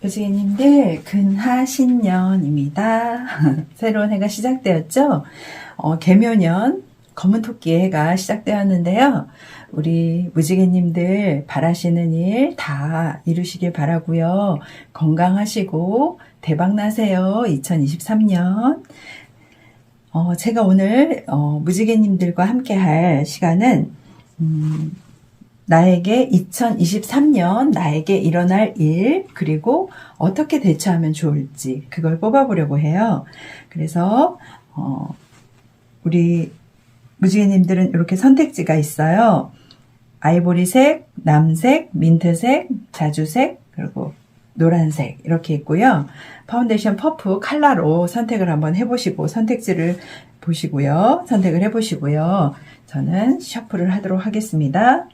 무지개님들 근하신년입니다. 새로운 해가 시작되었죠. 개묘년 검은 토끼 해가 시작되었는데요. 우리 무지개님들 바라시는 일 다 이루시길 바라고요. 건강하시고 대박나세요. 2023년. 제가 오늘 무지개님들과 함께 할 시간은 나에게 2023년 나에게 일어날 일, 그리고 어떻게 대처하면 좋을지 그걸 뽑아보려고 해요. 그래서 우리 무지개님들은 이렇게 선택지가 있어요. 아이보리색, 남색, 민트색, 자주색, 그리고 노란색 이렇게 있고요. 파운데이션 퍼프 컬러로 선택을 한번 해보시고 선택지를 보시고요. 선택을 해보시고요. 저는 셔플을 하도록 하겠습니다.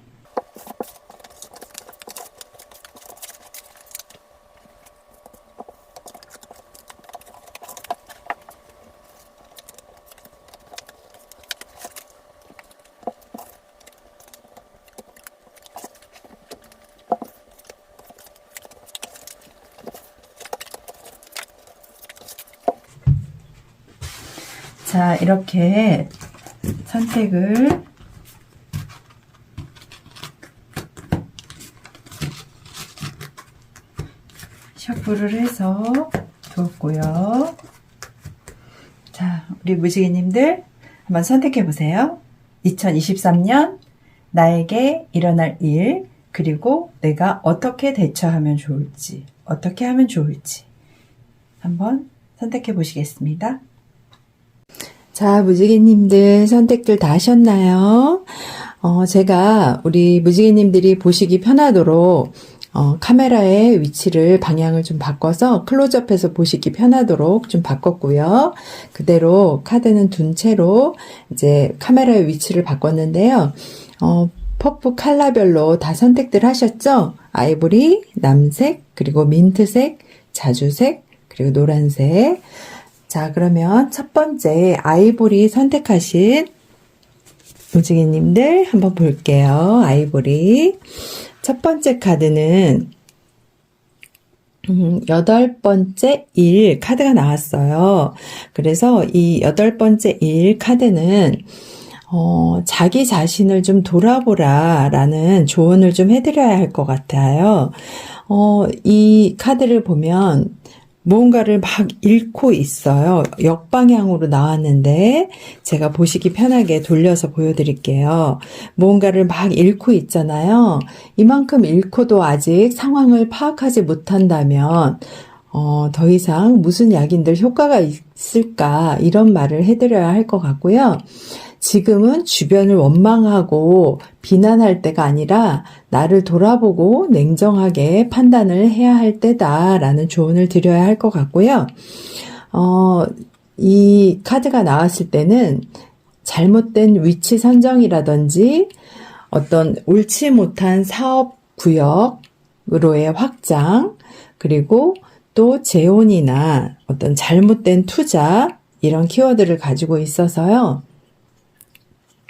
자, 이렇게 선택을 셔플을 해서 두었고요. 자, 우리 무지개님들 한번 선택해 보세요. 2023년 나에게 일어날 일, 그리고 내가 어떻게 대처하면 좋을지, 어떻게 하면 좋을지 한번 선택해 보시겠습니다. 자, 무지개님들 선택들 다 하셨나요? 제가 우리 무지개님들이 보시기 편하도록 카메라의 위치를 방향을 좀 바꿔서 클로즈업해서 보시기 편하도록 좀 바꿨고요. 그대로 카드는 둔 채로 이제 카메라의 위치를 바꿨는데요. 퍼프 컬러별로 다 선택들 하셨죠? 아이보리, 남색, 그리고 민트색, 자주색, 그리고 노란색. 자, 그러면 첫 번째 아이보리 선택하신 무지개님들 한번 볼게요. 아이보리. 첫 번째 카드는 8번째 일 카드가 나왔어요. 그래서 이 8번째 일 카드는 자기 자신을 좀 돌아보라 라는 조언을 좀 해드려야 할 것 같아요. 이 카드를 보면 무언가를 막 읽고 있어요. 역방향으로 나왔는데 제가 보시기 편하게 돌려서 보여드릴게요. 무언가를 막 읽고 있잖아요. 이만큼 읽고도 아직 상황을 파악하지 못한다면 더 이상 무슨 약인들 효과가 있을까 이런 말을 해드려야 할 것 같고요. 지금은 주변을 원망하고 비난할 때가 아니라 나를 돌아보고 냉정하게 판단을 해야 할 때다라는 조언을 드려야 할 것 같고요. 이 카드가 나왔을 때는 잘못된 위치 선정이라든지 어떤 옳지 못한 사업 구역으로의 확장, 그리고 또 재혼이나 어떤 잘못된 투자 이런 키워드를 가지고 있어서요.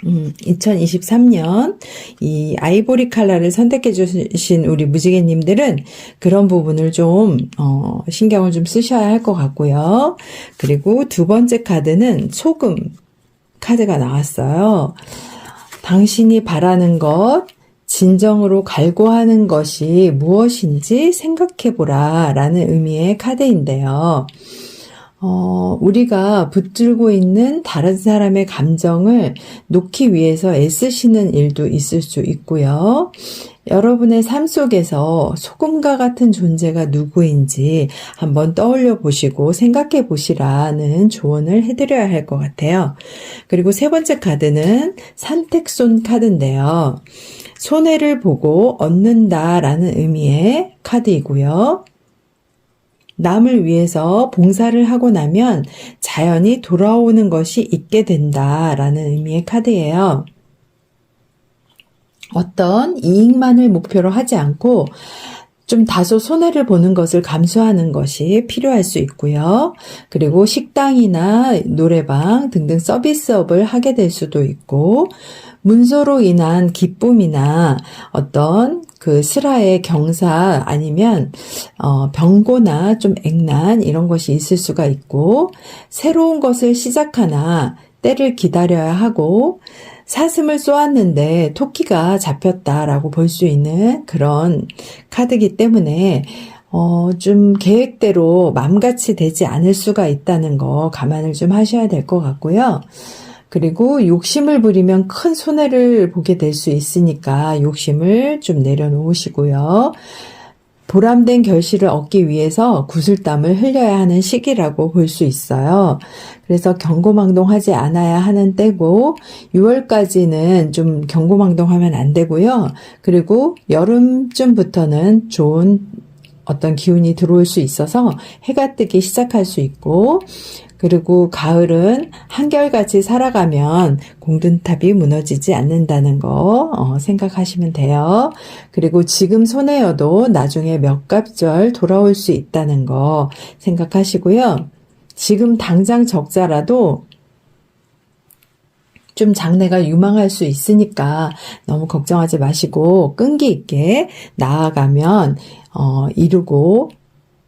2023년 이 아이보리 컬러를 선택해 주신 우리 무지개님들은 그런 부분을 좀 신경을 좀 쓰셔야 할 것 같고요. 그리고 두 번째 카드는 소금 카드가 나왔어요. 당신이 바라는 것, 진정으로 갈구하는 것이 무엇인지 생각해 보라 라는 의미의 카드인데요. 우리가 붙들고 있는 다른 사람의 감정을 놓기 위해서 애쓰시는 일도 있을 수 있고요. 여러분의 삶 속에서 소금과 같은 존재가 누구인지 한번 떠올려 보시고 생각해 보시라는 조언을 해드려야 할 것 같아요. 그리고 세 번째 카드는 산택손 카드인데요. 손해를 보고 얻는다라는 의미의 카드이고요. 남을 위해서 봉사를 하고 나면 자연히 돌아오는 것이 있게 된다라는 의미의 카드예요. 어떤 이익만을 목표로 하지 않고 좀 다소 손해를 보는 것을 감수하는 것이 필요할 수 있고요. 그리고 식당이나 노래방 등등 서비스업을 하게 될 수도 있고 문서로 인한 기쁨이나 어떤 그 슬하의 경사 아니면 병고나 좀 액난 이런 것이 있을 수가 있고, 새로운 것을 시작하나 때를 기다려야 하고, 사슴을 쏘았는데 토끼가 잡혔다라고 볼 수 있는 그런 카드이기 때문에 좀 계획대로 마음같이 되지 않을 수가 있다는 거 감안을 좀 하셔야 될 것 같고요. 그리고 욕심을 부리면 큰 손해를 보게 될 수 있으니까 욕심을 좀 내려놓으시고요. 보람된 결실을 얻기 위해서 구슬땀을 흘려야 하는 시기라고 볼 수 있어요. 그래서 경고망동하지 않아야 하는 때고, 6월까지는 좀 경고망동하면 안 되고요. 그리고 여름쯤부터는 좋은 어떤 기운이 들어올 수 있어서 해가 뜨기 시작할 수 있고, 그리고 가을은 한결같이 살아가면 공든탑이 무너지지 않는다는 거 생각하시면 돼요. 그리고 지금 손해여도 나중에 몇 갑절 돌아올 수 있다는 거 생각하시고요. 지금 당장 적자라도 좀 장래가 유망할 수 있으니까 너무 걱정하지 마시고 끈기 있게 나아가면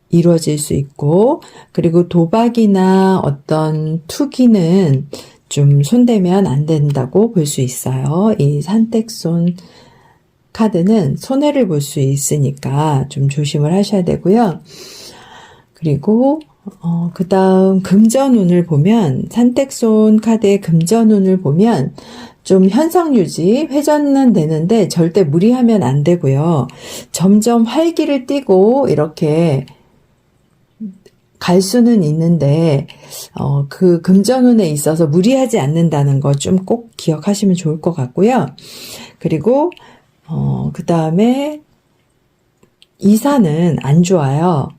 이루어질 수 있고, 그리고 도박이나 어떤 투기는 좀 손대면 안 된다고 볼 수 있어요. 이 산택손 카드는 손해를 볼 수 있으니까 좀 조심을 하셔야 되고요. 그리고 그 다음 금전운을 보면, 산택손 카드의 금전운을 보면 좀 현상 유지, 회전은 되는데 절대 무리하면 안 되고요. 점점 활기를 띠고 이렇게 갈 수는 있는데 그 금전운에 있어서 무리하지 않는다는 거 좀 꼭 기억하시면 좋을 것 같고요. 그리고 그 다음에 이사는 안 좋아요.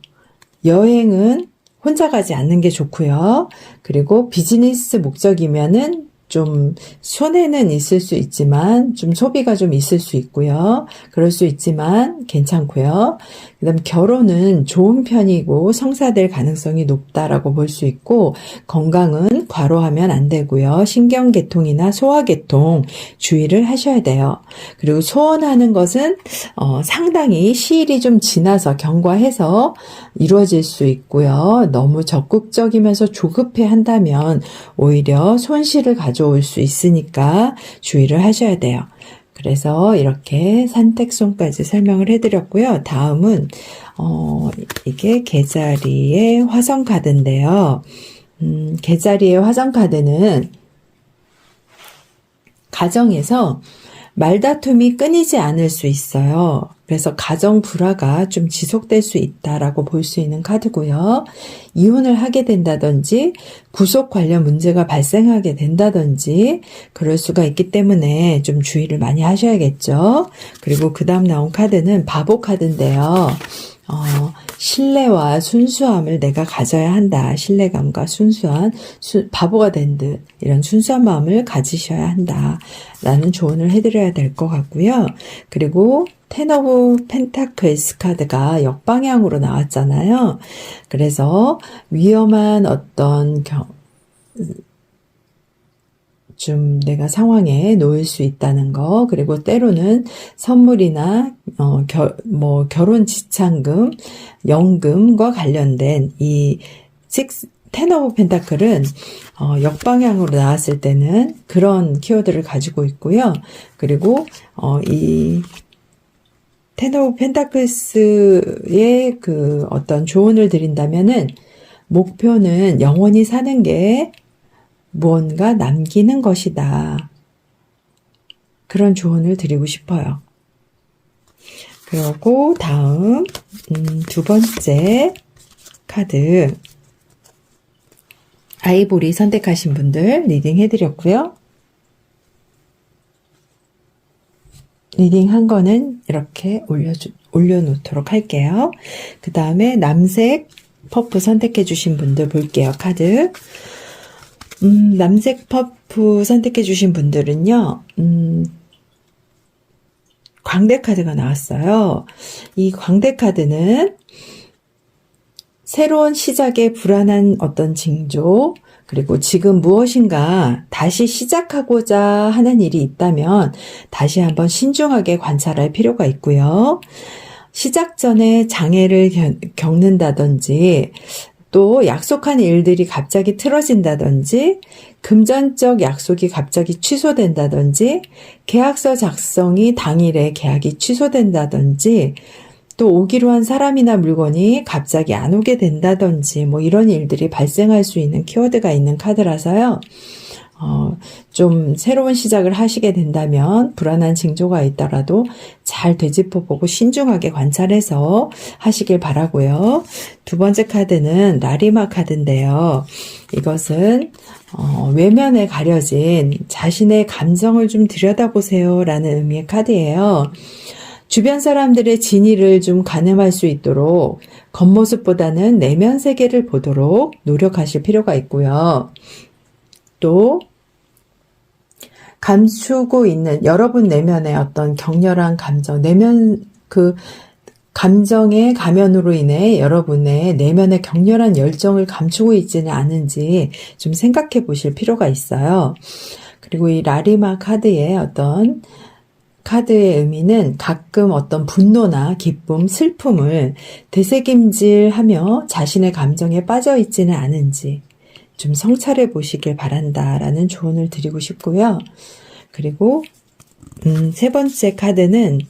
여행은 혼자 가지 않는 게 좋고요. 그리고 비즈니스 목적이면은 좀 손해는 있을 수 있지만 좀 소비가 좀 있을 수 있고요. 그럴 수 있지만 괜찮고요. 그다음 결혼은 좋은 편이고 성사될 가능성이 높다라고 볼 수 있고, 건강은 과로하면 안 되고요. 신경계통이나 소화계통 주의를 하셔야 돼요. 그리고 소원하는 것은 상당히 시일이 좀 지나서 경과해서 이루어질 수 있고요. 너무 적극적이면서 조급해 한다면 오히려 손실을 가져올 수 있으니까 주의를 하셔야 돼요. 그래서 이렇게 산택손까지 설명을 해드렸고요. 다음은 이게 개자리의 화성 카드인데요. 개자리의 화성 카드는 가정에서 말다툼이 끊이지 않을 수 있어요. 그래서 가정 불화가 좀 지속될 수 있다라고 볼 수 있는 카드고요. 이혼을 하게 된다든지 구속 관련 문제가 발생하게 된다든지 그럴 수가 있기 때문에 좀 주의를 많이 하셔야겠죠. 그리고 그 다음 나온 카드는 바보 카드인데요. 신뢰와 순수함을 내가 가져야 한다. 신뢰감과 순수한, 바보가 된 듯 이런 순수한 마음을 가지셔야 한다. 라는 조언을 해드려야 될 것 같고요. 그리고 텐 오브 펜타클스 카드가 역방향으로 나왔잖아요. 그래서 위험한 어떤 좀 내가 상황에 놓일 수 있다는 거, 그리고 때로는 선물이나 결혼 지참금, 연금과 관련된 이 텐 오브 펜타클은 역방향으로 나왔을 때는 그런 키워드를 가지고 있고요. 그리고 이 텐 오브 펜타클스의 그 어떤 조언을 드린다면은, 목표는 영원히 사는 게 무언가 남기는 것이다. 그런 조언을 드리고 싶어요. 그리고 다음 두 번째 카드, 아이보리 선택하신 분들 리딩 해드렸고요. 리딩한 거는 이렇게 올려놓도록 할게요. 그 다음에 남색 퍼프 선택해 주신 분들 볼게요. 카드. 남색 퍼프 선택해 주신 분들은요, 광대 카드가 나왔어요. 이 광대 카드는 새로운 시작의 불안한 어떤 징조, 그리고 지금 무엇인가 다시 시작하고자 하는 일이 있다면 다시 한번 신중하게 관찰할 필요가 있고요. 시작 전에 장애를 겪는다든지 또 약속한 일들이 갑자기 틀어진다든지 금전적 약속이 갑자기 취소된다든지 계약서 작성이 당일에 계약이 취소된다든지 또 오기로 한 사람이나 물건이 갑자기 안 오게 된다든지 뭐 이런 일들이 발생할 수 있는 키워드가 있는 카드라서요. 좀 새로운 시작을 하시게 된다면 불안한 징조가 있더라도 잘 되짚어보고 신중하게 관찰해서 하시길 바라고요. 두 번째 카드는 라리마 카드인데요. 이것은 외면에 가려진 자신의 감정을 좀 들여다보세요 라는 의미의 카드예요. 주변 사람들의 진위를 좀 가늠할 수 있도록 겉모습보다는 내면 세계를 보도록 노력하실 필요가 있고요. 또 감추고 있는 여러분 내면의 어떤 격렬한 감정, 내면 그 감정의 가면으로 인해 여러분의 내면의 격렬한 열정을 감추고 있지는 않은지 좀 생각해 보실 필요가 있어요. 그리고 이 라리마 카드의 어떤 카드의 의미는 가끔 어떤 분노나 기쁨, 슬픔을 되새김질하며 자신의 감정에 빠져 있지는 않은지 좀 성찰해 보시길 바란다라는 조언을 드리고 싶고요. 그리고 세 번째 카드는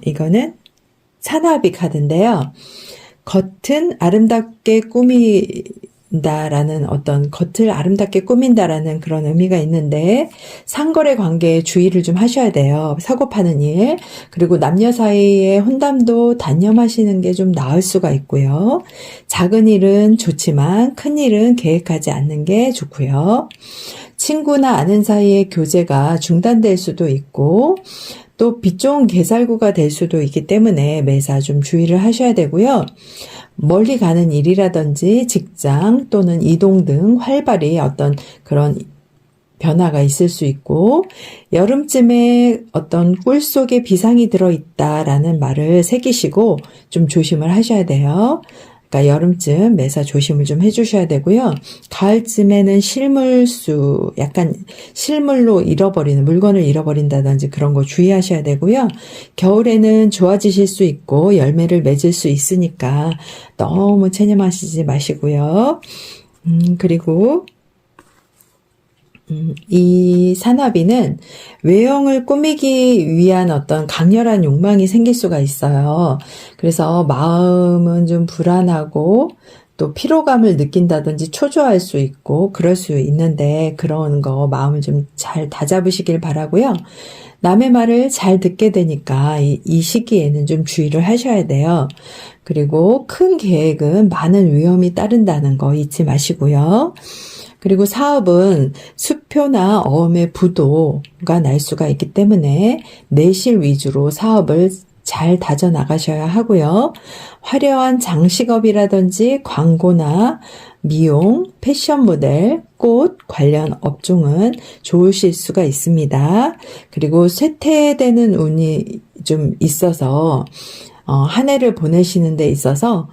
이거는 사나비 카드인데요. 겉은 아름답게 꾸민다라는 어떤 겉을 아름답게 꾸민다라는 그런 의미가 있는데 상거래 관계에 주의를 좀 하셔야 돼요. 사고 파는 일, 그리고 남녀 사이의 혼담도 단념하시는 게 좀 나을 수가 있고요. 작은 일은 좋지만 큰 일은 계획하지 않는 게 좋고요. 친구나 아는 사이의 교제가 중단될 수도 있고 또 빛 좋은 개살구가 될 수도 있기 때문에 매사 좀 주의를 하셔야 되고요. 멀리 가는 일이라든지 직장 또는 이동 등 활발히 어떤 그런 변화가 있을 수 있고 여름쯤에 어떤 꿀 속에 비상이 들어있다라는 말을 새기시고 좀 조심을 하셔야 돼요. 그러니까 여름쯤 매사 조심을 좀 해주셔야 되고요. 가을쯤에는 실물수, 약간 실물로 잃어버리는, 물건을 잃어버린다든지 그런 거 주의하셔야 되고요. 겨울에는 좋아지실 수 있고 열매를 맺을 수 있으니까 너무 체념하시지 마시고요. 그리고 이 사나비는 외형을 꾸미기 위한 어떤 강렬한 욕망이 생길 수가 있어요. 그래서 마음은 좀 불안하고 또 피로감을 느낀다든지 초조할 수 있고 그럴 수 있는데 그런 거 마음을 좀 잘 다잡으시길 바라고요. 남의 말을 잘 듣게 되니까 이 시기에는 좀 주의를 하셔야 돼요. 그리고 큰 계획은 많은 위험이 따른다는 거 잊지 마시고요. 그리고 사업은 수표나 어음의 부도가 날 수가 있기 때문에 내실 위주로 사업을 잘 다져나가셔야 하고요. 화려한 장식업이라든지 광고나 미용, 패션 모델, 꽃 관련 업종은 좋으실 수가 있습니다. 그리고 쇠퇴되는 운이 좀 있어서 한 해를 보내시는 데 있어서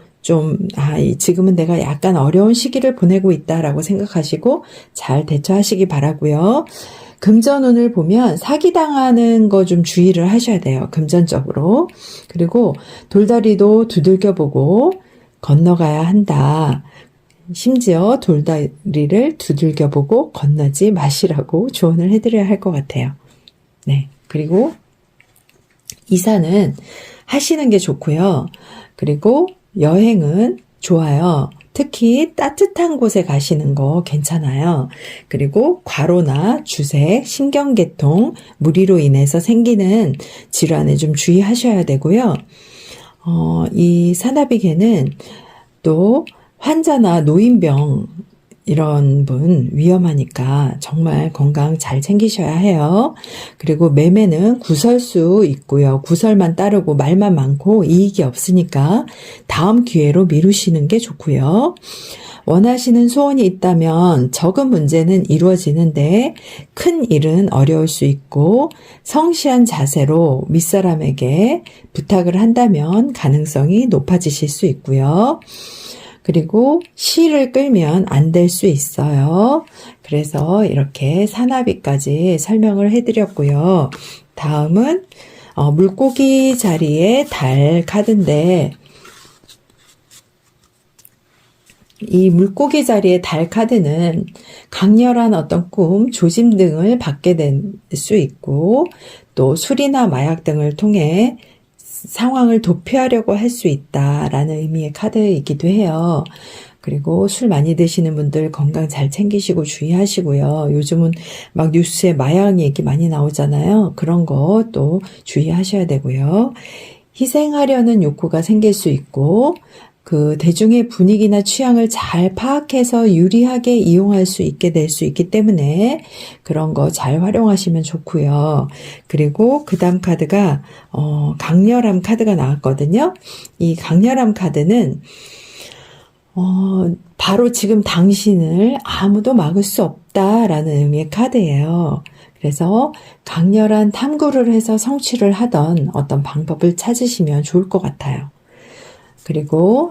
지금은 내가 약간 어려운 시기를 보내고 있다라고 생각하시고 잘 대처하시기 바라고요. 금전운을 보면 사기당하는 거 좀 주의를 하셔야 돼요. 금전적으로. 그리고 돌다리도 두들겨보고 건너가야 한다. 심지어 돌다리를 두들겨보고 건너지 마시라고 조언을 해드려야 할 것 같아요. 네. 그리고 이사는 하시는 게 좋고요. 그리고 여행은 좋아요. 특히 따뜻한 곳에 가시는 거 괜찮아요. 그리고 과로나 주색, 신경계통, 무리로 인해서 생기는 질환에 좀 주의하셔야 되고요. 이 사나비개는 또 환자나 노인병 이런 분 위험하니까 정말 건강 잘 챙기셔야 해요. 그리고 매매는 구설수 있고요. 구설만 따르고 말만 많고 이익이 없으니까 다음 기회로 미루시는 게 좋고요. 원하시는 소원이 있다면 적은 문제는 이루어지는데 큰 일은 어려울 수 있고 성실한 자세로 윗사람에게 부탁을 한다면 가능성이 높아지실 수 있고요. 그리고 시를 끌면 안 될 수 있어요. 그래서 이렇게 사나비까지 설명을 해드렸고요. 다음은 물고기 자리의 달 카드인데, 이 물고기 자리의 달 카드는 강렬한 어떤 꿈, 조짐 등을 받게 될 수 있고, 또 술이나 마약 등을 통해 상황을 도피하려고 할 수 있다라는 의미의 카드이기도 해요. 그리고 술 많이 드시는 분들 건강 잘 챙기시고 주의하시고요. 요즘은 막 뉴스에 마약 얘기 많이 나오잖아요. 그런 거 또 주의하셔야 되고요. 희생하려는 욕구가 생길 수 있고, 그 대중의 분위기나 취향을 잘 파악해서 유리하게 이용할 수 있게 될 수 있기 때문에 그런 거 잘 활용하시면 좋고요. 그리고 그 다음 카드가 강렬함 카드가 나왔거든요. 이 강렬함 카드는 바로 지금 당신을 아무도 막을 수 없다라는 의미의 카드예요. 그래서 강렬한 탐구를 해서 성취를 하던 어떤 방법을 찾으시면 좋을 것 같아요. 그리고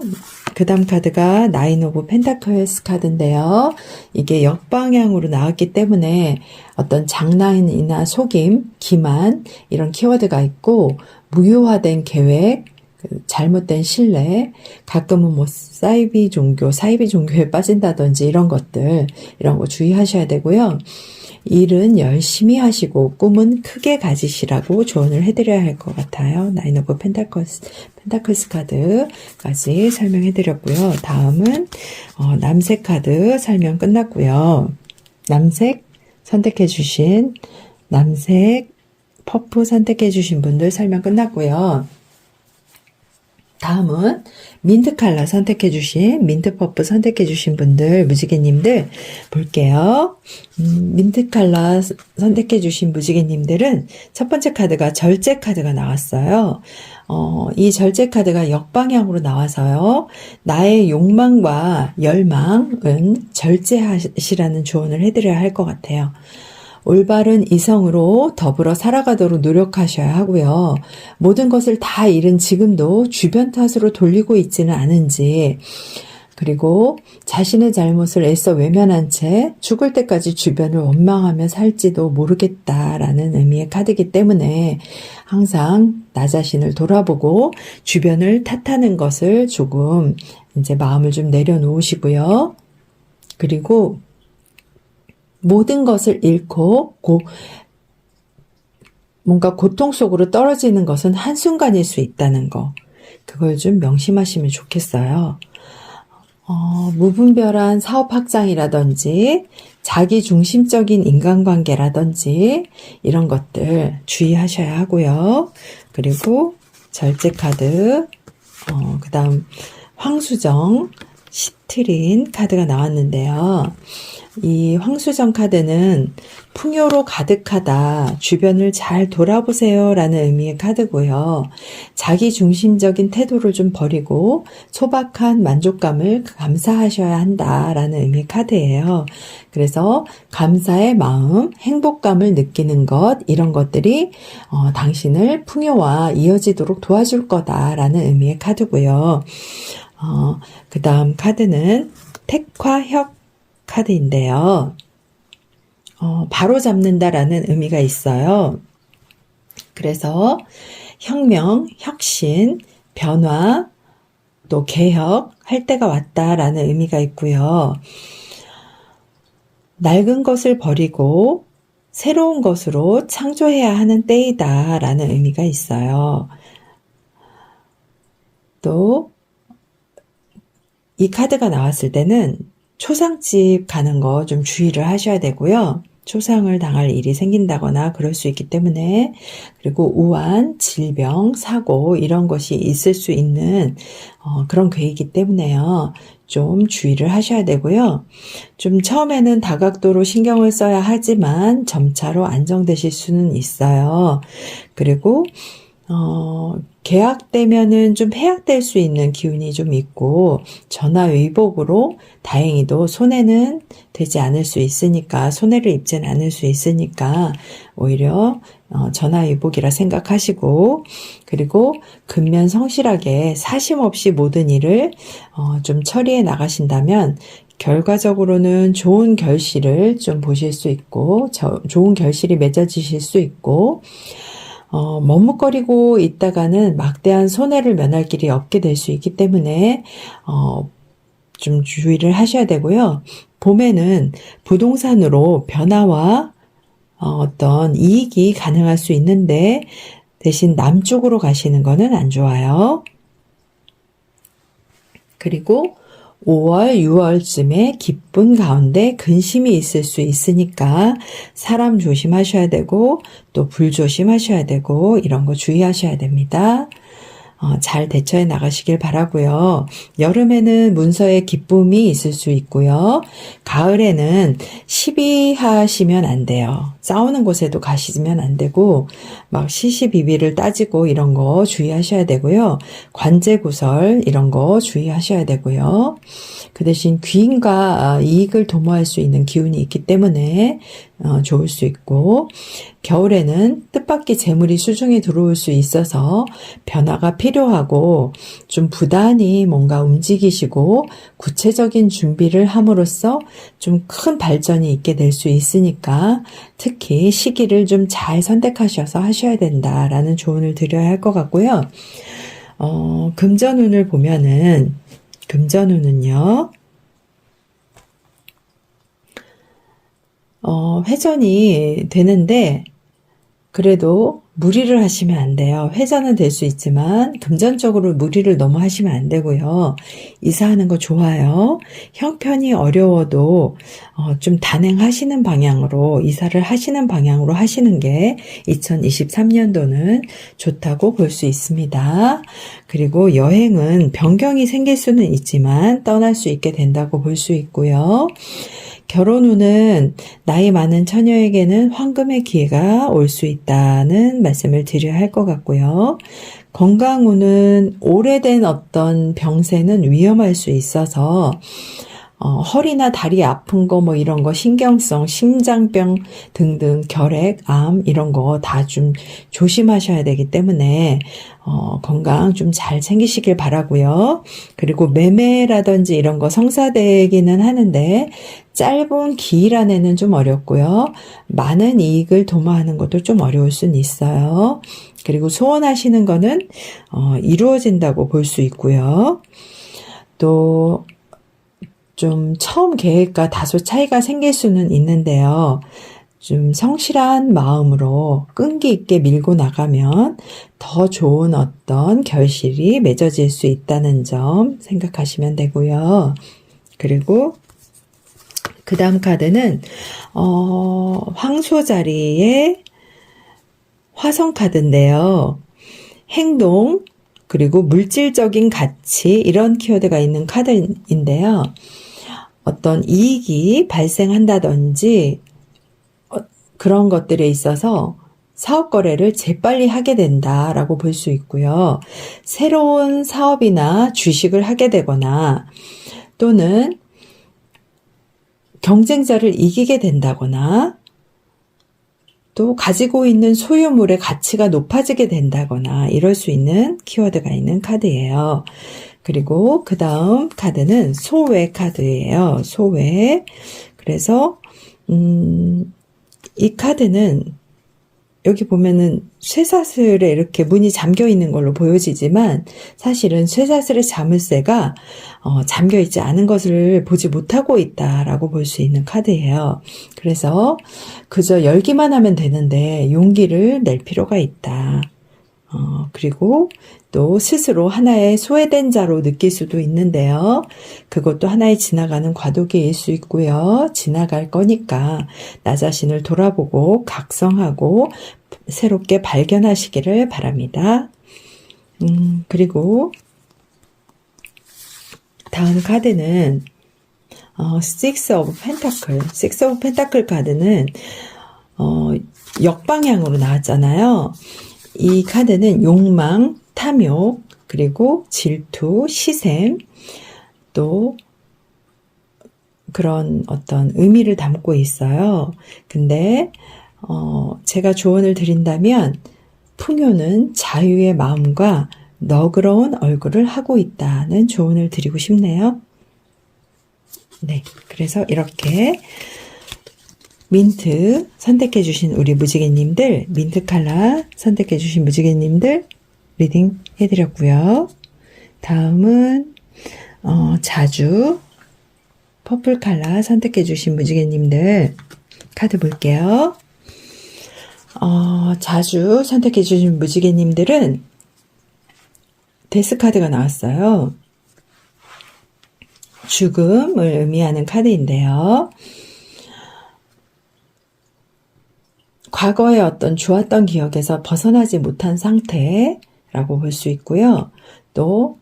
그 다음 카드가 나인 오브 펜타클스 카드인데요. 이게 역방향으로 나왔기 때문에 어떤 장난이나 속임, 기만 이런 키워드가 있고, 무효화된 계획, 잘못된 신뢰, 가끔은 뭐 사이비 종교에 빠진다든지 이런 것들, 이런 거 주의하셔야 되고요. 일은 열심히 하시고 꿈은 크게 가지시라고 조언을 해드려야 할 것 같아요. 나인 오브 펜타클스 카드까지 설명해드렸고요. 다음은 남색 카드 설명 끝났고요. 남색 선택해주신 남색 퍼프 선택해주신 분들 설명 끝났고요. 다음은 민트 컬러 선택해주신, 민트 퍼프 선택해주신 분들, 무지개님들 볼게요. 민트 컬러 선택해주신 무지개님들은 첫 번째 카드가 절제 카드가 나왔어요. 이 절제 카드가 역방향으로 나와서요. 나의 욕망과 열망은 절제하시라는 조언을 해드려야 할 것 같아요. 올바른 이성으로 더불어 살아가도록 노력하셔야 하고요. 모든 것을 다 잃은 지금도 주변 탓으로 돌리고 있지는 않은지, 그리고 자신의 잘못을 애써 외면한 채 죽을 때까지 주변을 원망하며 살지도 모르겠다라는 의미의 카드이기 때문에 항상 나 자신을 돌아보고 주변을 탓하는 것을 조금 이제 마음을 좀 내려놓으시고요. 그리고 모든 것을 잃고 뭔가 고통 속으로 떨어지는 것은 한순간일 수 있다는 거, 그걸 좀 명심하시면 좋겠어요. 무분별한 사업 확장이라든지 자기중심적인 인간관계라든지 이런 것들 주의하셔야 하고요. 그리고 절제 카드, 그 다음 황수정, 시트린 카드가 나왔는데요. 이 황수정 카드는 풍요로 가득하다, 주변을 잘 돌아보세요 라는 의미의 카드고요. 자기중심적인 태도를 좀 버리고 소박한 만족감을 감사하셔야 한다라는 의미의 카드예요. 그래서 감사의 마음, 행복감을 느끼는 것, 이런 것들이 당신을 풍요와 이어지도록 도와줄 거다라는 의미의 카드고요. 그 다음 카드는 택화혁 카드인데요. 바로 잡는다라는 의미가 있어요. 그래서 혁명, 혁신, 변화, 또 개혁 할 때가 왔다라는 의미가 있고요. 낡은 것을 버리고 새로운 것으로 창조해야 하는 때이다라는 의미가 있어요. 또 이 카드가 나왔을 때는 초상집 가는 거 좀 주의를 하셔야 되고요. 초상을 당할 일이 생긴다거나 그럴 수 있기 때문에, 그리고 우한, 질병, 사고 이런 것이 있을 수 있는 그런 계획이기 때문에요. 좀 주의를 하셔야 되고요. 좀 처음에는 다각도로 신경을 써야 하지만 점차로 안정되실 수는 있어요. 그리고 계약되면은 좀 폐약될 수 있는 기운이 좀 있고, 전화위복으로 다행히도 손해는 되지 않을 수 있으니까, 손해를 입진 않을 수 있으니까, 오히려, 전화위복이라 생각하시고, 그리고 근면 성실하게 사심 없이 모든 일을, 좀 처리해 나가신다면, 결과적으로는 좋은 결실을 좀 보실 수 있고, 좋은 결실이 맺어지실 수 있고, 머뭇거리고 있다가는 막대한 손해를 면할 길이 없게 될 수 있기 때문에, 좀 주의를 하셔야 되고요. 봄에는 부동산으로 변화와 어떤 이익이 가능할 수 있는데, 대신 남쪽으로 가시는 거는 안 좋아요. 그리고 5월, 6월쯤에 기쁜 가운데 근심이 있을 수 있으니까 사람 조심하셔야 되고 또 불 조심하셔야 되고 이런 거 주의하셔야 됩니다. 잘 대처해 나가시길 바라고요. 여름에는 문서에 기쁨이 있을 수 있고요. 가을에는 시비하시면 안 돼요. 싸우는 곳에도 가시면 안 되고 막 시시비비를 따지고 이런 거 주의하셔야 되고요. 관제구설 이런 거 주의하셔야 되고요. 그 대신 귀인과 이익을 도모할 수 있는 기운이 있기 때문에 좋을 수 있고, 겨울에는 뜻밖의 재물이 수중에 들어올 수 있어서 변화가 필요하고 좀 부단히 뭔가 움직이시고 구체적인 준비를 함으로써 좀 큰 발전이 있게 될 수 있으니까 특히 시기를 좀 잘 선택하셔서 하셔야 된다라는 조언을 드려야 할 것 같고요. 금전운을 보면은 금전운은요, 회전이 되는데, 그래도 무리를 하시면 안 돼요. 회전은 될 수 있지만, 금전적으로 무리를 너무 하시면 안 되고요. 이사하는 거 좋아요. 형편이 어려워도, 좀 단행하시는 방향으로, 이사를 하시는 방향으로 하시는 게 2023년도는 좋다고 볼 수 있습니다. 그리고 여행은 변경이 생길 수는 있지만, 떠날 수 있게 된다고 볼 수 있고요. 결혼운은 나이 많은 처녀에게는 황금의 기회가 올 수 있다는 말씀을 드려야 할 것 같고요. 건강운은 오래된 어떤 병세는 위험할 수 있어서 허리나 다리 아픈 거 뭐 이런 거 신경성, 심장병 등등 결핵, 암 이런 거 다 좀 조심하셔야 되기 때문에 건강 좀 잘 챙기시길 바라고요. 그리고 매매라든지 이런 거 성사되기는 하는데 짧은 기일 안에는 좀 어렵고요. 많은 이익을 도모하는 것도 좀 어려울 수는 있어요. 그리고 소원하시는 거는 이루어진다고 볼 수 있고요. 또 좀 처음 계획과 다소 차이가 생길 수는 있는데요. 좀 성실한 마음으로 끈기 있게 밀고 나가면 더 좋은 어떤 결실이 맺어질 수 있다는 점 생각하시면 되고요. 그리고 그 다음 카드는 황소 자리에 화성 카드인데요. 행동 그리고 물질적인 가치 이런 키워드가 있는 카드인데요. 어떤 이익이 발생한다든지 그런 것들에 있어서 사업 거래를 재빨리 하게 된다라고 볼 수 있고요. 새로운 사업이나 주식을 하게 되거나 또는 경쟁자를 이기게 된다거나 또 가지고 있는 소유물의 가치가 높아지게 된다거나 이럴 수 있는 키워드가 있는 카드예요. 그리고 그 다음 카드는 소외 카드예요. 소외. 그래서 이 카드는 여기 보면은 쇠사슬에 이렇게 문이 잠겨 있는 걸로 보여지지만 사실은 쇠사슬의 자물쇠가 잠겨 있지 않은 것을 보지 못하고 있다라고 볼 수 있는 카드예요. 그래서 그저 열기만 하면 되는데 용기를 낼 필요가 있다. 그리고 또 스스로 하나의 소외된 자로 느낄 수도 있는데요. 그것도 하나의 지나가는 과도기일 수 있고요. 지나갈 거니까 나 자신을 돌아보고 각성하고 새롭게 발견하시기를 바랍니다. 그리고 다음 카드는 Six of Pentacle. Six of Pentacle 카드는 역방향으로 나왔잖아요. 이 카드는 욕망, 탐욕, 그리고 질투, 시샘, 또 그런 어떤 의미를 담고 있어요. 근데 제가 조언을 드린다면 풍요는 자유의 마음과 너그러운 얼굴을 하고 있다는 조언을 드리고 싶네요. 네, 그래서 이렇게 민트 선택해 주신 우리 무지개님들, 민트 컬러 선택해 주신 무지개님들 리딩 해드렸고요. 다음은 자주 퍼플 컬러 선택해 주신 무지개님들 카드 볼게요. 자주 선택해 주신 무지개님들은 데스 카드가 나왔어요. 죽음을 의미하는 카드인데요. 과거의 어떤 좋았던 기억에서 벗어나지 못한 상태라고 볼 수 있고요. 또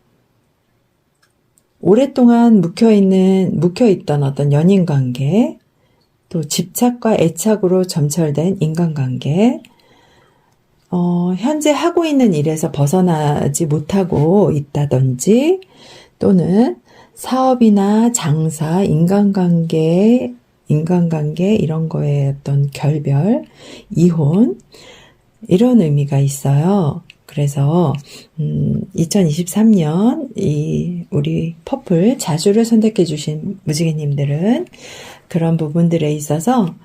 오랫동안 묵혀있던 어떤 연인관계, 또 집착과 애착으로 점철된 인간관계, 현재 하고 있는 일에서 벗어나지 못하고 있다든지, 또는 사업이나 장사, 인간관계 이런 거에 어떤 결별, 이혼 이런 의미가 있어요. 그래서 2023년 우리 퍼플 자주를 선택해 주신 무지개님들은 그런 부분들에 있어서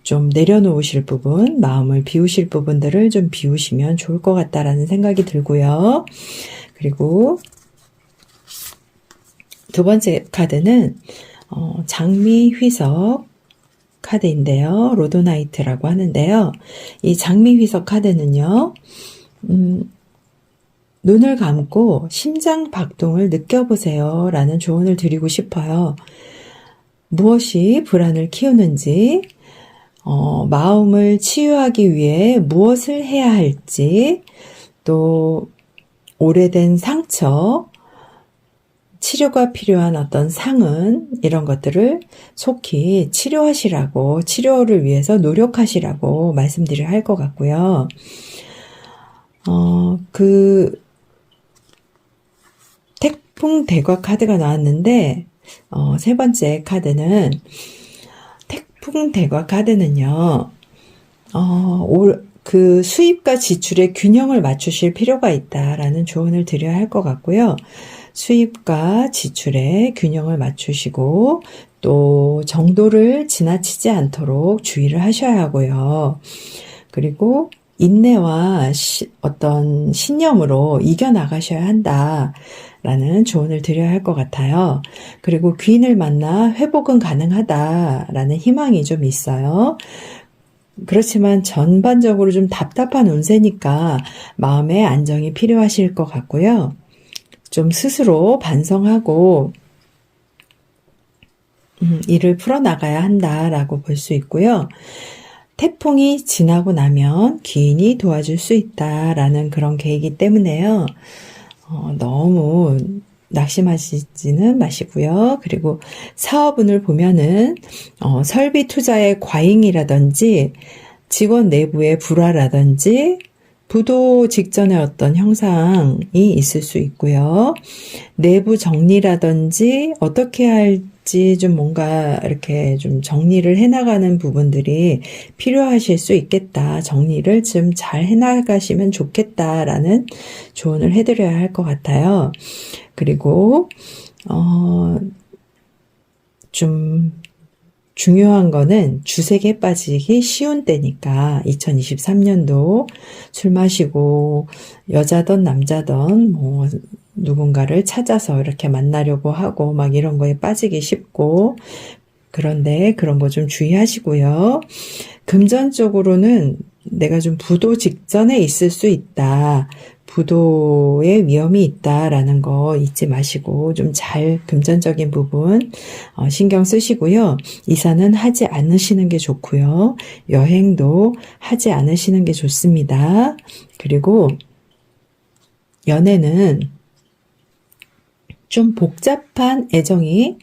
좀 내려놓으실 부분, 마음을 비우실 부분들을 좀 비우시면 좋을 것 같다라는 생각이 들고요. 그리고 두 번째 카드는 장미휘석 카드인데요. 로도나이트라고 하는데요. 이 장미휘석 카드는요. 눈을 감고 심장 박동을 느껴보세요 라는 조언을 드리고 싶어요. 무엇이 불안을 키우는지, 마음을 치유하기 위해 무엇을 해야 할지, 또 오래된 상처, 치료가 필요한 어떤 상흔 이런 것들을 속히 치료하시라고, 치료를 위해서 노력하시라고 말씀드려야 할 것 같고요. 태풍 대과 카드가 나왔는데 세 번째 카드는 태풍 대과 카드는요. 그 수입과 지출의 균형을 맞추실 필요가 있다라는 조언을 드려야 할 것 같고요. 수입과 지출의 균형을 맞추시고 또 정도를 지나치지 않도록 주의를 하셔야 하고요. 그리고 인내와 어떤 신념으로 이겨나가셔야 한다라는 조언을 드려야 할 것 같아요. 그리고 귀인을 만나 회복은 가능하다라는 희망이 좀 있어요. 그렇지만 전반적으로 좀 답답한 운세니까 마음의 안정이 필요하실 것 같고요. 좀 스스로 반성하고 일을 풀어나가야 한다라고 볼 수 있고요. 태풍이 지나고 나면 귀인이 도와줄 수 있다라는 그런 계획이기 때문에요. 너무 낙심하시지는 마시고요. 그리고 사업운을 보면은 설비 투자의 과잉이라든지 직원 내부의 불화라든지 부도 직전의 어떤 형상이 있을 수 있고요. 내부 정리라든지 어떻게 할지 좀 뭔가 이렇게 좀 정리를 해나가는 부분들이 필요하실 수 있겠다. 정리를 좀 잘 해나가시면 좋겠다라는 조언을 해드려야 할 것 같아요. 그리고 좀 중요한 거는 주색에 빠지기 쉬운 때니까 2023년도 술 마시고 여자든 남자든 뭐 누군가를 찾아서 이렇게 만나려고 하고 막 이런 거에 빠지기 쉽고 그런데 그런 거 좀 주의하시고요. 금전적으로는 내가 좀 부도 직전에 있을 수 있다. 부도의 위험이 있다라는 거 잊지 마시고 좀 잘 금전적인 부분 신경 쓰시고요. 이사는 하지 않으시는 게 좋고요. 여행도 하지 않으시는 게 좋습니다. 그리고 연애는 좀 복잡한 애정이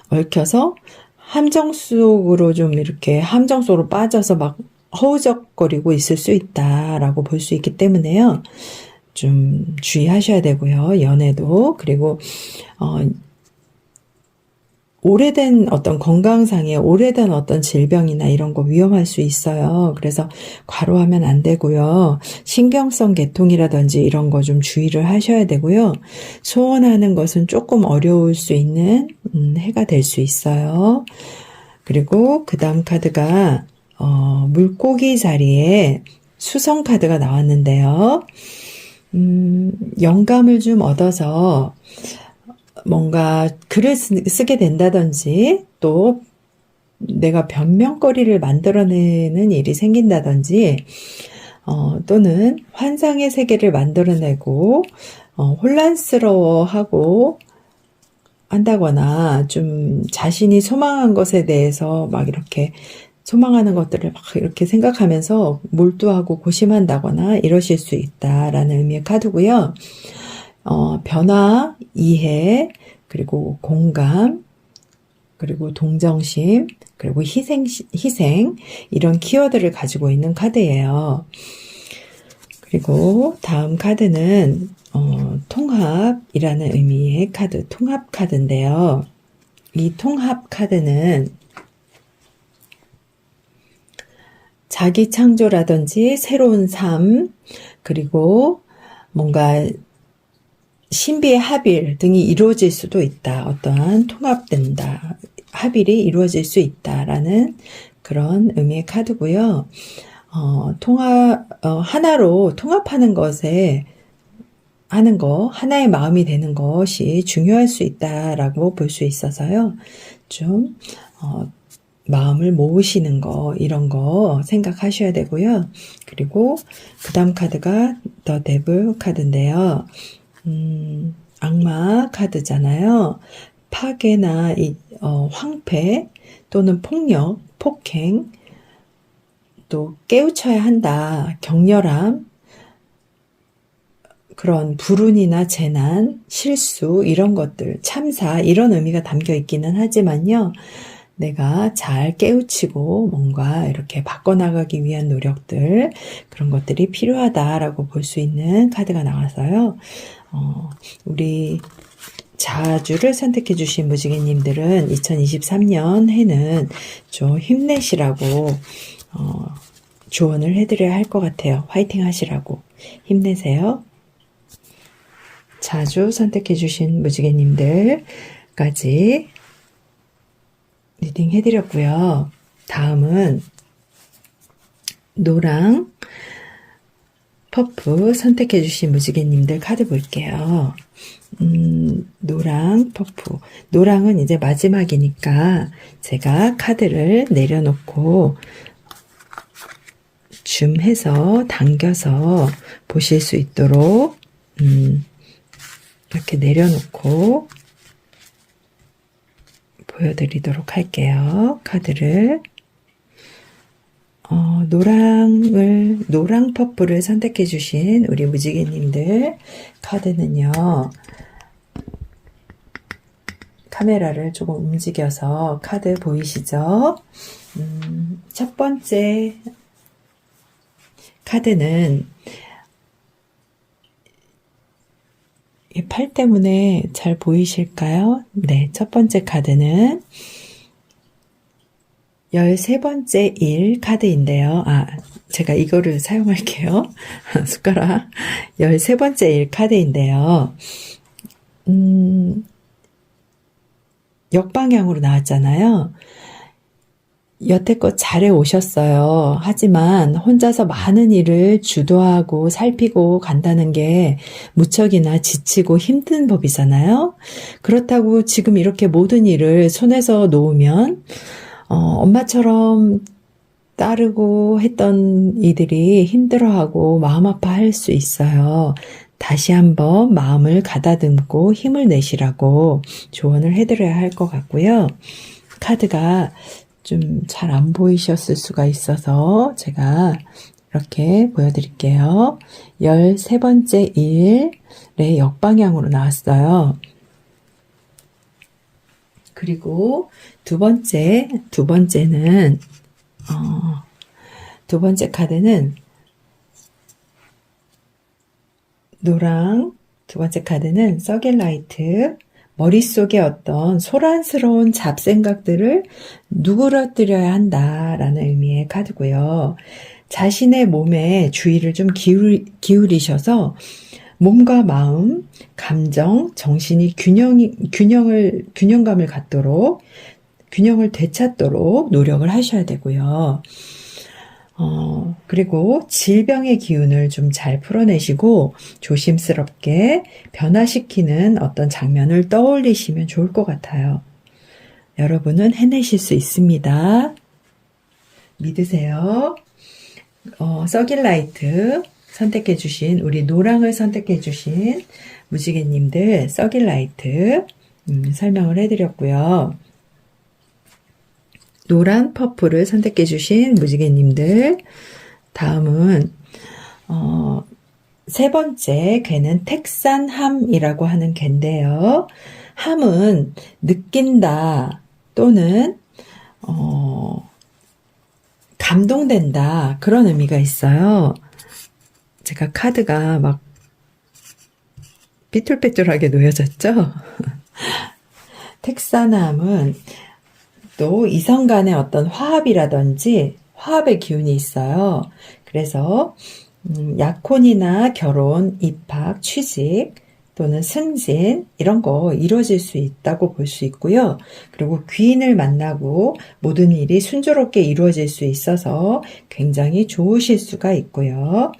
얽혀서 함정 속으로 좀 이렇게 함정 속으로 빠져서 막 허우적거리고 있을 수 있다라고 볼 수 있기 때문에요. 좀 주의하셔야 되고요. 연애도. 그리고 오래된 어떤 건강상의 오래된 어떤 질병이나 이런 거 위험할 수 있어요. 그래서 과로하면 안 되고요. 신경성 계통이라든지 이런 거 좀 주의를 하셔야 되고요. 소원하는 것은 조금 어려울 수 있는 해가 될 수 있어요. 그리고 그 다음 카드가 물고기 자리에 수성 카드가 나왔는데요. 영감을 좀 얻어서 뭔가 글을 쓰게 된다든지 또 내가 변명거리를 만들어내는 일이 생긴다든지 또는 환상의 세계를 만들어내고 혼란스러워하고 한다거나 좀 자신이 소망한 것에 대해서 막 이렇게 소망하는 것들을 막 이렇게 생각하면서 몰두하고 고심한다거나 이러실 수 있다라는 의미의 카드고요. 변화, 이해, 그리고 공감, 그리고 동정심, 그리고 희생, 이런 키워드를 가지고 있는 카드예요. 그리고 다음 카드는, 통합이라는 의미의 카드, 통합 카드인데요. 이 통합 카드는 자기 창조라든지 새로운 삶, 그리고 뭔가 신비의 합일 등이 이루어질 수도 있다. 어떠한 통합된다. 합일이 이루어질 수 있다라는 그런 의미의 카드고요. 하나로 통합하는 것에 하는 거, 하나의 마음이 되는 것이 중요할 수 있다라고 볼 수 있어서요. 좀 마음을 모으시는 거, 이런 거 생각하셔야 되고요. 그리고 그 다음 카드가 더 데블 카드인데요. 악마 카드잖아요. 파괴나 황폐 또는 폭력, 폭행, 또 깨우쳐야 한다, 격렬함, 그런 불운이나 재난, 실수 이런 것들, 참사 이런 의미가 담겨 있기는 하지만요. 내가 잘 깨우치고 뭔가 이렇게 바꿔나가기 위한 노력들, 그런 것들이 필요하다라고 볼 수 있는 카드가 나와서요. 우리 자주를 선택해 주신 무지개님들은 2023년 해는 좀 힘내시라고 조언을 해드려야 할 것 같아요. 화이팅 하시라고. 힘내세요. 자주 선택해 주신 무지개님들까지 리딩 해드렸고요. 다음은 노랑, 퍼프 선택해 주신 무지개님들 카드 볼게요. 노랑, 퍼프. 노랑은 이제 마지막이니까 제가 카드를 내려놓고 줌해서 당겨서 보실 수 있도록 이렇게 내려놓고 보여드리도록 할게요. 카드를. 노랑 퍼플을 선택해 주신 우리 무지개님들 카드는요. 카메라를 조금 움직여서 카드 보이시죠? 첫 번째 카드는 팔 때문에 잘 보이실까요? 네, 첫 번째 카드는 13번째 일 카드인데요. 제가 이거를 사용할게요. 숟가락. 13번째 일 카드인데요. 역방향으로 나왔잖아요. 여태껏 잘해 오셨어요. 하지만 혼자서 많은 일을 주도하고 살피고 간다는 게 무척이나 지치고 힘든 법이잖아요. 그렇다고 지금 이렇게 모든 일을 손에서 놓으면 엄마처럼 따르고 했던 이들이 힘들어하고 마음 아파할 수 있어요. 다시 한번 마음을 가다듬고 힘을 내시라고 조언을 해드려야 할 것 같고요. 카드가 좀 잘 안 보이셨을 수가 있어서 제가 이렇게 보여드릴게요. 13번째 일의 역방향으로 나왔어요. 그리고 두 번째는 두 번째 카드는 노랑, 두 번째 카드는 서길라이트, 머릿속에 어떤 소란스러운 잡생각들을 누그러뜨려야 한다라는 의미의 카드고요. 자신의 몸에 주의를 좀 기울이셔서 몸과 마음, 감정, 정신이 균형감을 갖도록, 균형을 되찾도록 노력을 하셔야 되고요. 그리고 질병의 기운을 좀 잘 풀어내시고 조심스럽게 변화시키는 어떤 장면을 떠올리시면 좋을 것 같아요. 여러분은 해내실 수 있습니다. 믿으세요. 서길라이트 선택해주신, 우리 노랑을 선택해주신 무지개님들 서길라이트 설명을 해드렸고요. 노란 퍼플을 선택해주신 무지개님들, 다음은 세 번째 개는 택산함이라고 하는 개인데요. 함은 느낀다 또는 감동된다, 그런 의미가 있어요. 제가 카드가 막 삐뚤빼뚤하게 놓여졌죠? 택산함은 또 이성 간의 어떤 화합이라든지 화합의 기운이 있어요. 그래서 약혼이나 결혼, 입학, 취직 또는 승진 이런 거 이루어질 수 있다고 볼 수 있고요. 그리고 귀인을 만나고 모든 일이 순조롭게 이루어질 수 있어서 굉장히 좋으실 수가 있고요.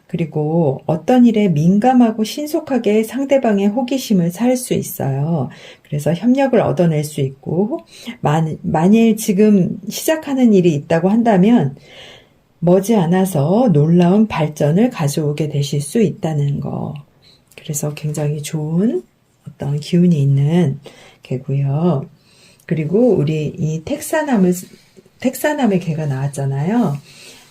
그리고 어떤 일에 민감하고 신속하게 상대방의 호기심을 살 수 있어요. 그래서 협력을 얻어낼 수 있고, 만일 지금 시작하는 일이 있다고 한다면 머지않아서 놀라운 발전을 가져오게 되실 수 있다는 거. 그래서 굉장히 좋은 어떤 기운이 있는 개고요. 그리고 우리 이 택사남의 개가 나왔잖아요.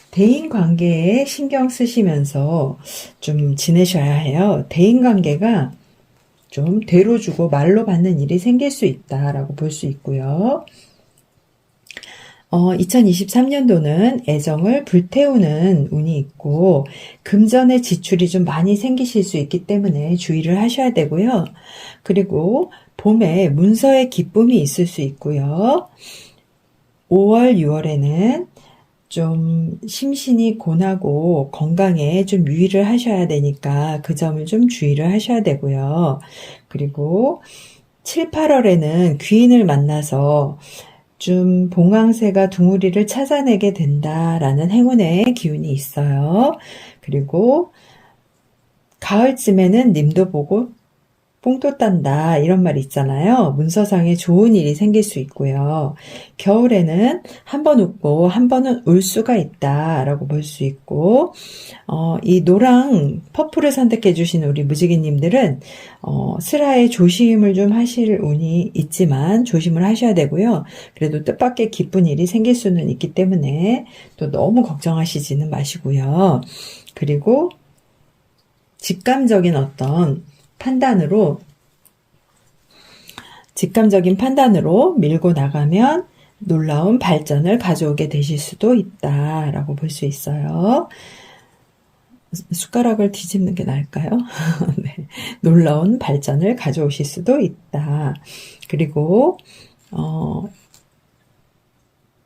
대인관계에 신경 쓰시면서 좀 지내셔야 해요. 대인관계가 좀 대로 주고 말로 받는 일이 생길 수 있다라고 볼 수 있고요. 2023년도는 애정을 불태우는 운이 있고 금전의 지출이 좀 많이 생기실 수 있기 때문에 주의를 하셔야 되고요. 그리고 봄에 문서의 기쁨이 있을 수 있고요. 5월, 6월에는 좀 심신이 곤하고 건강에 좀 유의를 하셔야 되니까 그 점을 좀 주의를 하셔야 되고요. 그리고 7, 8월에는 귀인을 만나서 좀 봉황새가 둥우리를 찾아내게 된다라는 행운의 기운이 있어요. 그리고 가을쯤에는 님도 보고 뽕도 딴다, 이런 말이 있잖아요. 문서상에 좋은 일이 생길 수 있고요. 겨울에는 한 번 웃고 한 번은 울 수가 있다라고 볼 수 있고, 이 노랑 퍼플을 선택해 주신 우리 무지개님들은 슬하에 조심을 좀 하실 운이 있지만 조심을 하셔야 되고요. 그래도 뜻밖의 기쁜 일이 생길 수는 있기 때문에 또 너무 걱정하시지는 마시고요. 그리고 직감적인 판단으로 밀고 나가면 놀라운 발전을 가져오게 되실 수도 있다라고 볼 수 있어요. 숟가락을 뒤집는 게 나을까요? 네. 놀라운 발전을 가져오실 수도 있다. 그리고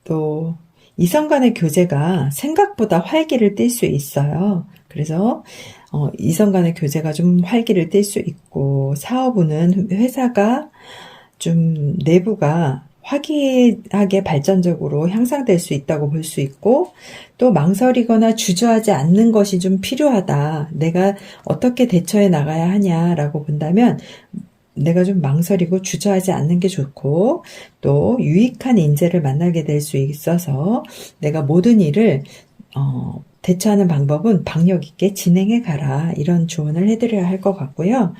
또 이성 간의 교제가 생각보다 활기를 띨 수 있어요. 그래서 이성 간의 교제가 좀 활기를 띨 수 있고, 사업운은 회사가 좀 내부가 화기하게 발전적으로 향상될 수 있다고 볼 수 있고, 또 망설이거나 주저하지 않는 것이 좀 필요하다. 내가 어떻게 대처해 나가야 하냐라고 본다면 내가 좀 망설이고 주저하지 않는 게 좋고, 또 유익한 인재를 만나게 될 수 있어서 내가 모든 일을 대처하는 방법은 박력 있게 진행해 가라, 이런 조언을 해드려야 할 것 같고요.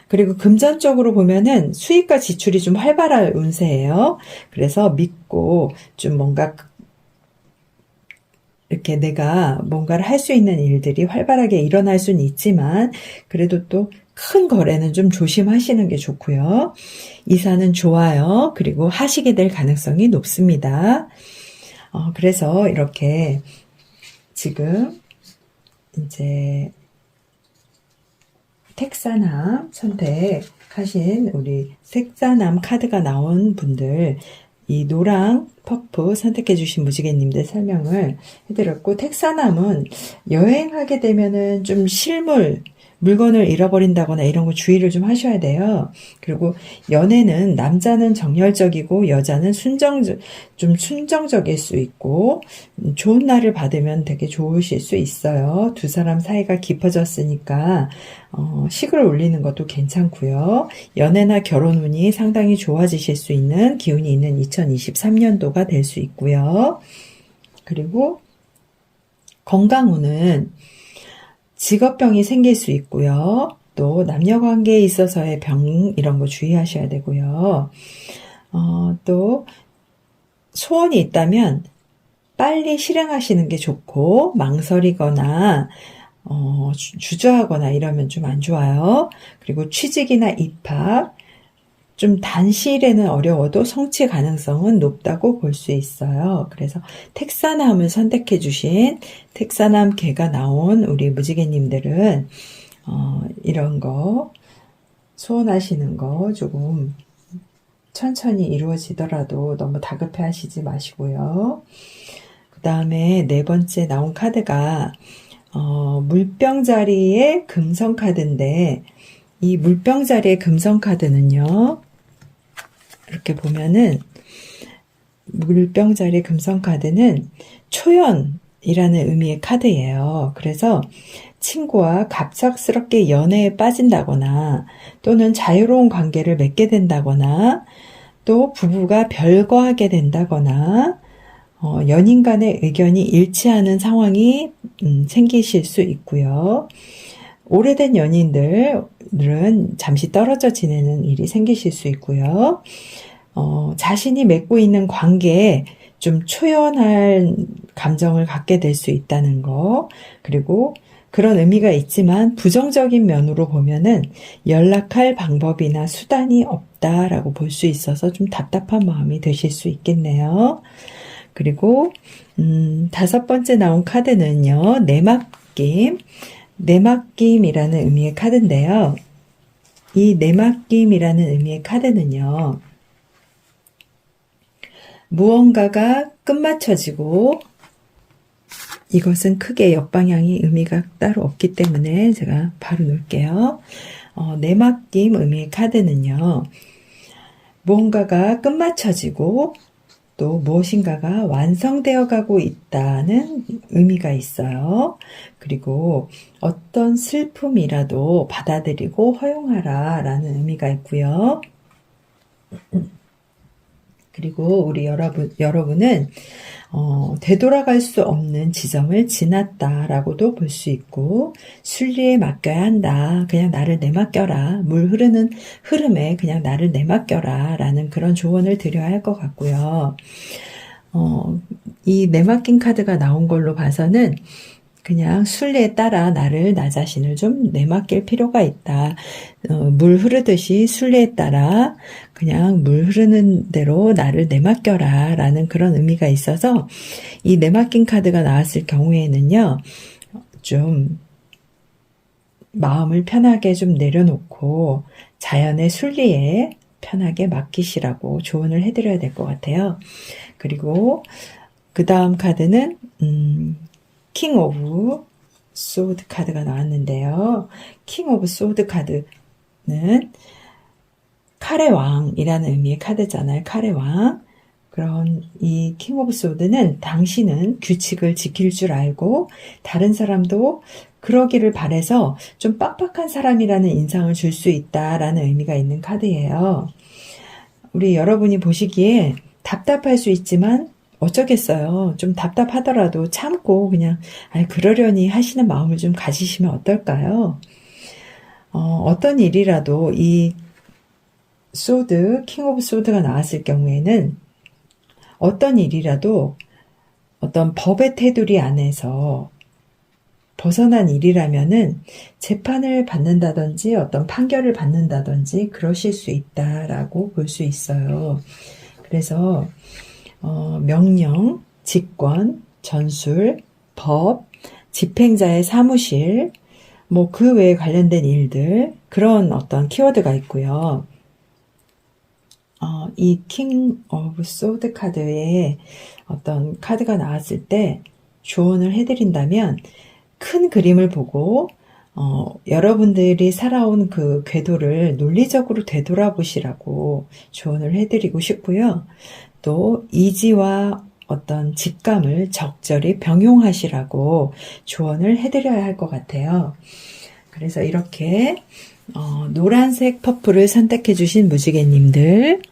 그리고 금전적으로 보면은 수입과 지출이 좀 활발할 운세예요. 그래서 믿고 좀 뭔가 이렇게 내가 뭔가를 할 수 있는 일들이 활발하게 일어날 수는 있지만 그래도 또 큰 거래는 좀 조심하시는 게 좋고요. 이사는 좋아요. 그리고 하시게 될 가능성이 높습니다. 그래서 이렇게 지금 이제 택사남 선택하신 우리 택사남 카드가 나온 분들, 이 노랑 퍼프 선택해 주신 무지개님들 설명을 해드렸고, 택사남은 여행하게 되면은 좀 물건을 잃어버린다거나 이런 거 주의를 좀 하셔야 돼요. 그리고 연애는 남자는 정열적이고 여자는 좀 순정적일 수 있고, 좋은 날을 받으면 되게 좋으실 수 있어요. 두 사람 사이가 깊어졌으니까 식을 올리는 것도 괜찮고요. 연애나 결혼 운이 상당히 좋아지실 수 있는 기운이 있는 2023년도가 될 수 있고요. 그리고 건강 운은 직업병이 생길 수 있고요. 또 남녀관계에 있어서의 병 이런 거 주의하셔야 되고요. 또 소원이 있다면 빨리 실행하시는 게 좋고, 망설이거나 주저하거나 이러면 좀 안 좋아요. 그리고 취직이나 입학, 좀 단시일에는 어려워도 성취 가능성은 높다고 볼 수 있어요. 그래서 택사남을 선택해 주신 택사남 개가 나온 우리 무지개님들은 이런 거 소원하시는 거 조금 천천히 이루어지더라도 너무 다급해 하시지 마시고요. 그 다음에 네 번째 나온 카드가 물병 자리의 금성 카드인데, 이 물병 자리의 금성 카드는요, 이렇게 보면은 물병 자리의 금성 카드는 초연이라는 의미의 카드예요. 그래서 친구와 갑작스럽게 연애에 빠진다거나, 또는 자유로운 관계를 맺게 된다거나, 또 부부가 별거하게 된다거나, 연인 간의 의견이 일치하는 상황이 생기실 수 있고요. 오래된 연인들은 잠시 떨어져 지내는 일이 생기실 수 있고요. 자신이 맺고 있는 관계에 좀 초연한 감정을 갖게 될 수 있다는 거, 그리고 그런 의미가 있지만 부정적인 면으로 보면은 연락할 방법이나 수단이 없다라고 볼 수 있어서 좀 답답한 마음이 드실 수 있겠네요. 그리고 다섯 번째 나온 카드는요, 내맡김이라는 의미의 카드인데요. 이 내맡김이라는 의미의 카드는요, 무언가가 끝마쳐지고, 이것은 크게 역방향이 의미가 따로 없기 때문에 제가 바로 놓을게요. 내맡김 의미의 카드는요, 무언가가 끝마쳐지고 또 무엇인가가 완성되어 가고 있다는 의미가 있어요. 그리고 어떤 슬픔이라도 받아들이고 허용하라 라는 의미가 있고요. 그리고 우리 여러분은 되돌아갈 수 없는 지점을 지났다라고도 볼 수 있고, 순리에 맡겨야 한다. 그냥 나를 내맡겨라. 물 흐르는 흐름에 그냥 나를 내맡겨라. 라는 그런 조언을 드려야 할 것 같고요. 이 내맡긴 카드가 나온 걸로 봐서는 그냥 순리에 따라 나 자신을 좀 내맡길 필요가 있다. 물 흐르듯이 순리에 따라 그냥 물 흐르는 대로 나를 내맡겨라 라는 그런 의미가 있어서, 이 내맡긴 카드가 나왔을 경우에는요, 좀 마음을 편하게 좀 내려놓고 자연의 순리에 편하게 맡기시라고 조언을 해드려야 될 것 같아요. 그리고 그 다음 카드는 킹 오브 소드 카드가 나왔는데요. 킹 오브 소드 카드는 칼의 왕이라는 의미의 카드잖아요. 칼의 왕. 그런 이 킹 오브 소드는 당신은 규칙을 지킬 줄 알고 다른 사람도 그러기를 바래서 좀 빡빡한 사람이라는 인상을 줄 수 있다라는 의미가 있는 카드예요. 우리 여러분이 보시기에 답답할 수 있지만 어쩌겠어요. 좀 답답하더라도 참고 그냥 그러려니 하시는 마음을 좀 가지시면 어떨까요? 어떤 일이라도 이 소드, 킹 오브 소드가 나왔을 경우에는 어떤 일이라도 어떤 법의 테두리 안에서 벗어난 일이라면은 재판을 받는다든지 어떤 판결을 받는다든지 그러실 수 있다라고 볼 수 있어요. 그래서 명령, 직권, 전술, 법, 집행자의 사무실, 뭐 그 외에 관련된 일들, 그런 어떤 키워드가 있고요. 이 킹 오브 소드 카드에 어떤 카드가 나왔을 때 조언을 해드린다면 큰 그림을 보고 여러분들이 살아온 그 궤도를 논리적으로 되돌아보시라고 조언을 해드리고 싶고요. 또 이지와 어떤 직감을 적절히 병용하시라고 조언을 해드려야 할 것 같아요. 그래서 이렇게 노란색 퍼플을 선택해 주신 무지개님들,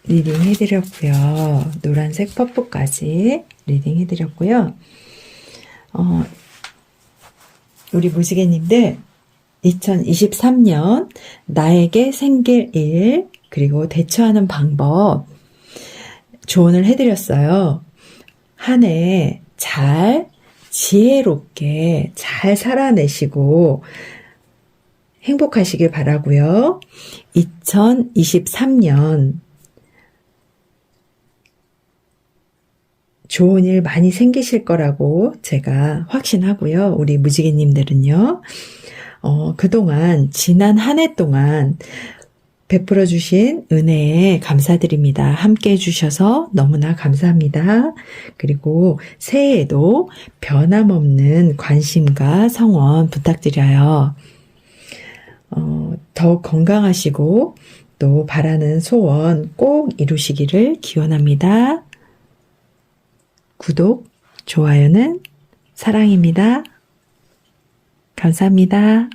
리딩 해드렸고요. 노란색 퍼플까지 리딩 해드렸고요. 우리 무지개님들 2023년 나에게 생길 일, 그리고 대처하는 방법 조언을 해드렸어요. 한 해 잘 지혜롭게 잘 살아내시고 행복하시길 바라고요. 2023년 좋은 일 많이 생기실 거라고 제가 확신하고요. 우리 무지개님들은요. 그동안 지난 한 해 동안 베풀어 주신 은혜에 감사드립니다. 함께 해주셔서 너무나 감사합니다. 그리고 새해에도 변함없는 관심과 성원 부탁드려요. 더 건강하시고 또 바라는 소원 꼭 이루시기를 기원합니다. 구독, 좋아요는 사랑입니다. 감사합니다.